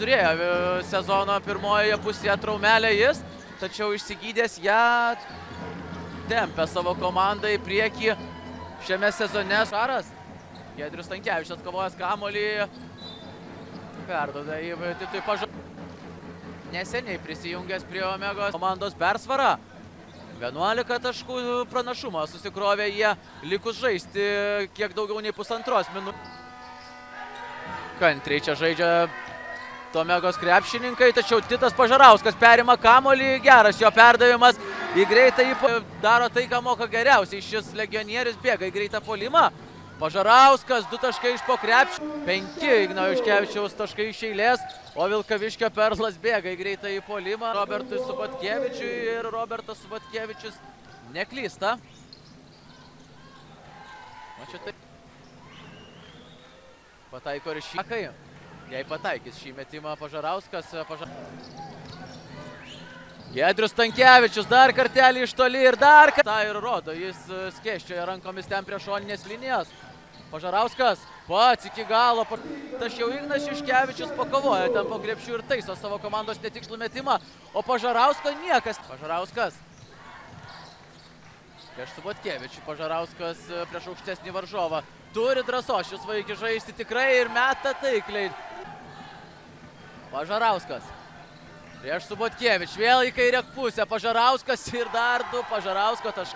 turėjo sezono pirmojoje pusėje traumelę jis, tačiau išsigydęs ją tempia savo komandą į priekį šiame sezone. Šaras, Giedrius Stankevičius kovojęs kamuolį, perduoda į Titui Pažarauskui. Neseniai prisijungęs prie Omegos komandos persvarą. 11 taškų pranašumą susikrovė jie, likus žaisti kiek daugiau nei pusantros minutės. Kantriai čia žaidžia Omegos krepšininkai, tačiau Titas Pažarauskas perima kamuolį, geras jo perdavimas į greitą, daro tai, ką moka geriausiai. Šis legionierius bėga į greitą puolimą. Pažarauskas, 2 taškai iš po krepšio, 5 Igno Juškevičiaus taškai iš eilės, o Vilkaviškio Perlas bėga į greitą į puolimą Robertui Subatkevičiui ir Robertas Subatkevičius neklysta. O čia taip. Pataiko ir šį. Jei pataikys šį metimą Pažarauskas. Giedrius Stankevičius dar kartelį iš toli ir dar kartelį. Tai ir rodo, jis skėsčioja rankomis ten prie šoninės linijos. Pažarauskas pats iki galo. Tačiau Ignas Juškevičius pakovoja ten po krepšiu ir taiso savo komandos netikslų metimą. O Pažarausko niekas. Pažarauskas prieš Subatkevičių. Pažarauskas prieš aukštesnį varžovą. Turi drąsos šis vaikis žaisti tikrai ir meta taikliai. Pažarauskas prieš Subatkevičių. Vėl į kairę pusę. Pažarauskas ir dar 2 Pažarausko taškai.